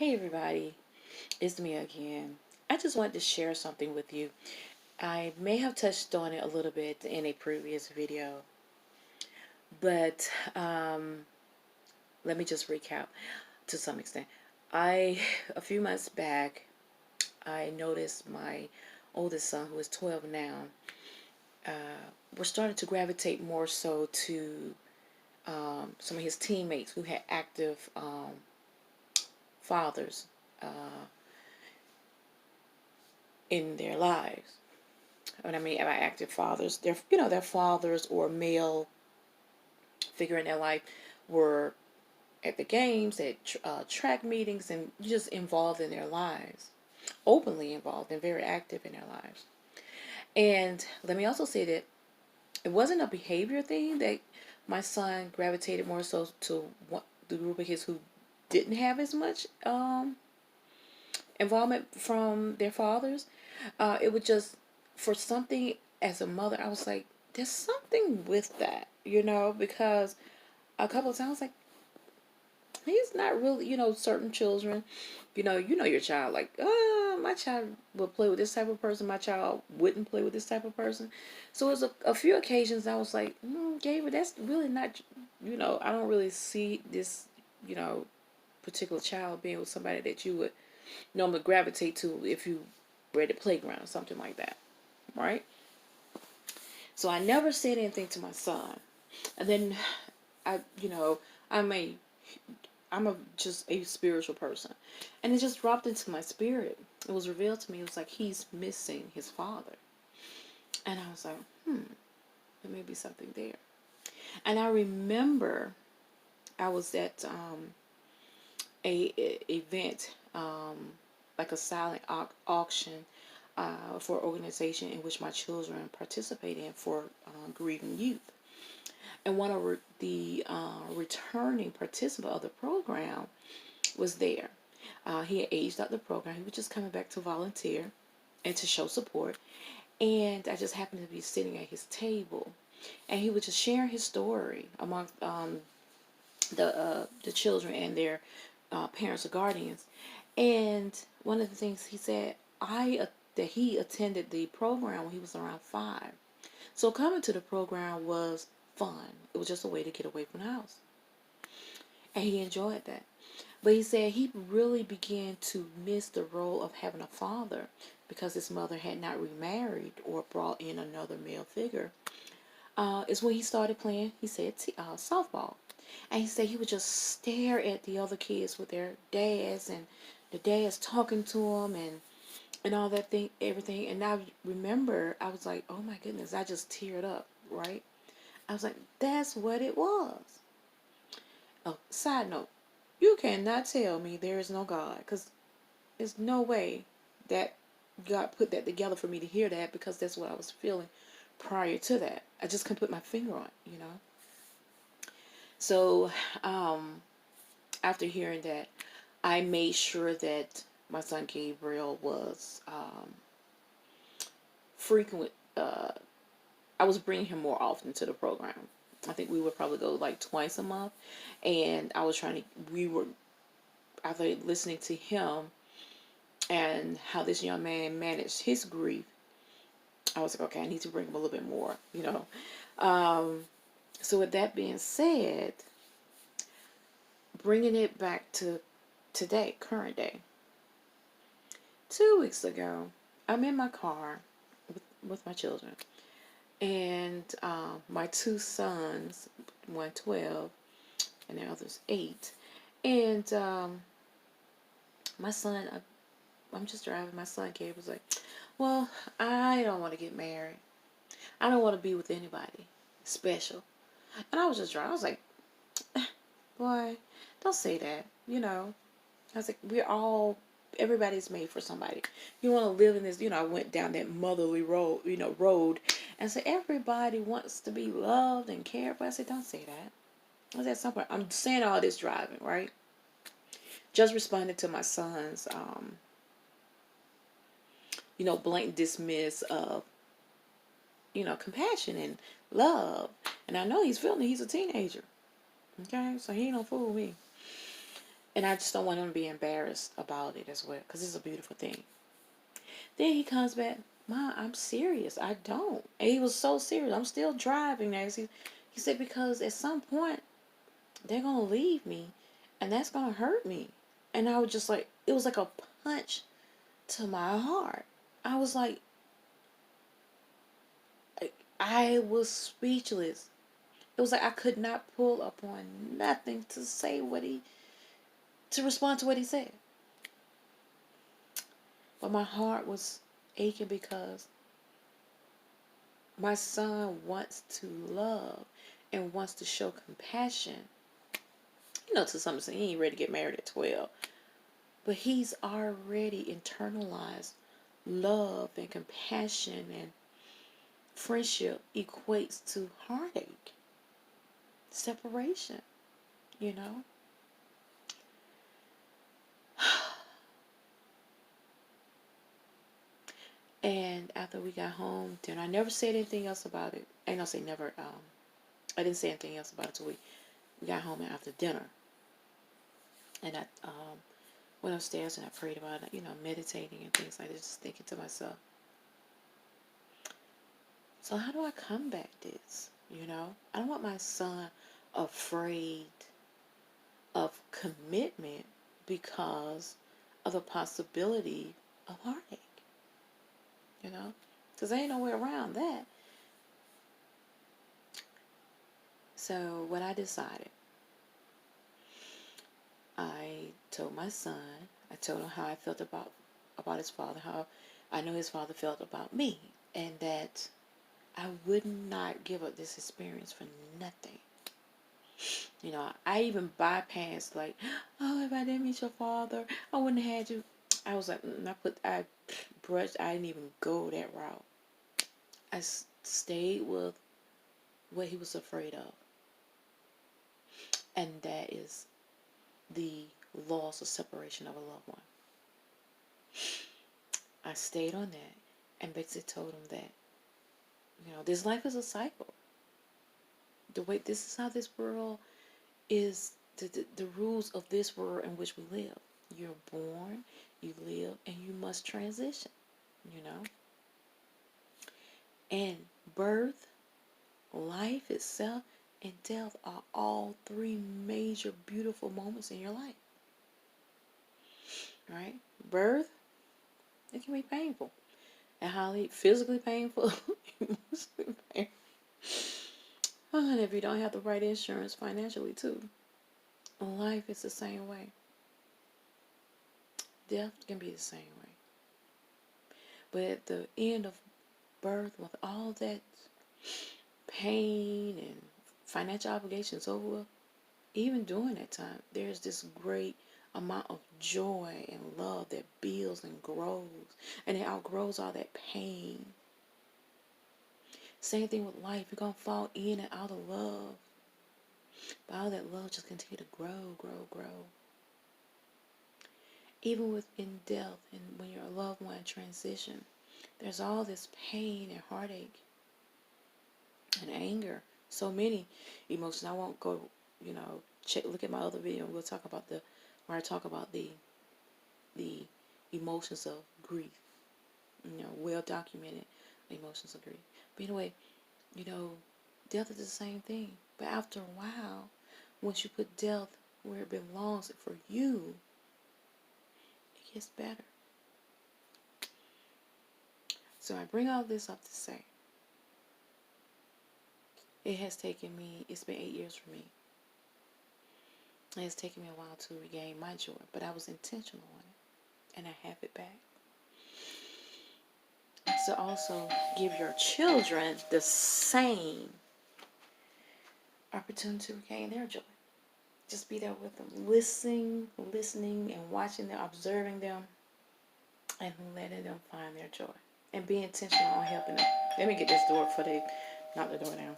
Hey everybody, it's me again. I just wanted to share something with you. I may have touched on it a little bit in a previous video, but let me just recap to some extent. A few months back, I noticed my oldest son, who is 12 now, was starting to gravitate more so to some of his teammates who had active fathers in their lives. What I mean by active fathers, their fathers or male figure in their life were at the games, at track meetings, and just involved in their lives, openly involved and very active in their lives. And let me also say that it wasn't a behavior thing that my son gravitated more so to the group of kids who didn't have as much involvement from their fathers. It was just for something as a mother, I was like, there's something with that, because a couple of times, like, he's not really, certain children, your child, like, my child would play with this type of person, my child wouldn't play with this type of person. So it was a few occasions I was like, Gabriel, that's really not, I don't really see this, you know, particular child being with somebody that you would normally gravitate to if you were at the playground or something like that, right? So I never said anything to my son. And then I, I'm a just a spiritual person. And it just dropped into my spirit. It was revealed to me. It was like he's missing his father. And I was like, there may be something there. And I remember I was at a event, like a silent auction for an organization in which my children participate in for grieving youth. And one of the returning participant of the program was there. He had aged out the program. He was just coming back to volunteer and to show support. And I just happened to be sitting at his table. And he was just sharing his story among the children and their parents or guardians. And one of the things he said, that he attended the program when he was around 5. So coming to the program was fun. It was just a way to get away from the house. And he enjoyed that. But he said he really began to miss the role of having a father because his mother had not remarried or brought in another male figure. Is when he started playing, he said, softball. And he said he would just stare at the other kids with their dads, and the dads talking to him, and all that thing, everything. And I remember, I was like, oh my goodness, I just teared up, right? I was like, that's what it was. Oh, side note, you cannot tell me there is no God, because there's no way that God put that together for me to hear that, because that's what I was feeling prior to that. I just couldn't put my finger on it. So, after hearing that, I made sure that my son Gabriel was frequent. I was bringing him more often to the program. I think we would probably go like twice a month, and I was trying to. After listening to him and how this young man managed his grief, I was like, okay, I need to bring him a little bit more. So with that being said, bringing it back to today, current day. 2 weeks ago, I'm in my car with my children, and my 2 sons, one 12 and the other's 8, and my son, I'm just driving. My son Gabe was like, well, I don't want to get married. I don't want to be with anybody special. And I was just driving. I was like, boy, don't say that. I was like, everybody's made for somebody. You want to live in this, I went down that motherly road. And so everybody wants to be loved and cared for. I said, don't say that. I was at some point, I'm saying all this driving, right? Just responding to my son's, blatant dismiss of, compassion and love. And I know he's feeling it. He's a teenager. Okay? So he ain't no fool with me. And I just don't want him to be embarrassed about it as well, because it's a beautiful thing. Then he comes back, "Ma, I'm serious. I don't." And he was so serious. I'm still driving there. He said, "Because at some point, they're going to leave me, and that's going to hurt me." And I was just like, it was like a punch to my heart. I was like, I was speechless. It was like I could not pull upon nothing to say to respond to what he said. But my heart was aching because my son wants to love and wants to show compassion. To some extent, he ain't ready to get married at 12. But he's already internalized love and compassion, and friendship equates to heartache, separation, you know? And after we got home, then I never said anything else about it. I ain't gonna say never. I didn't say anything else about it till we got home after dinner. And I went upstairs and I prayed about it, meditating and things like that, just thinking to myself, so how do I combat this? I don't want my son afraid of commitment because of the possibility of heartache, because there ain't no way around that. So what I decided, I told my son, I told him how I felt about his father, how I know his father felt about me, and that I would not give up this experience for nothing. I even bypassed, like, oh, if I didn't meet your father, I wouldn't have had you. I was like, I didn't even go that route. I stayed with what he was afraid of, and that is the loss or separation of a loved one. I stayed on that and basically told him that, this life is a cycle. This is how this world is, the rules of this world in which we live. You're born, you live, and you must transition, And birth, life itself, and death are all three major beautiful moments in your life. Right? Birth, it can be painful. And highly physically painful, emotionally painful. And if you don't have the right insurance, financially too. Life is the same way. Death can be the same way. But at the end of birth, with all that pain and financial obligations over, even during that time, there's this great amount of joy and love that builds and grows, and it outgrows all that pain. Same thing with life. You're going to fall in and out of love, but all that love just continue to grow, grow, grow. Even within death, and when your loved one transition, there's all this pain and heartache and anger. So many emotions. I won't go, look at my other video. We'll talk about where I talk about the emotions of grief. Well documented emotions of grief. But anyway, death is the same thing. But after a while, once you put death where it belongs for you, it gets better. So I bring all this up to say, it's been 8 years for me. It has taken me a while to regain my joy, but I was intentional on it, and I have it back. So also give your children the same opportunity to regain their joy. Just be there with them, listening and watching them, observing them, and letting them find their joy. And be intentional on helping them. Let me get this door before they knock the door down.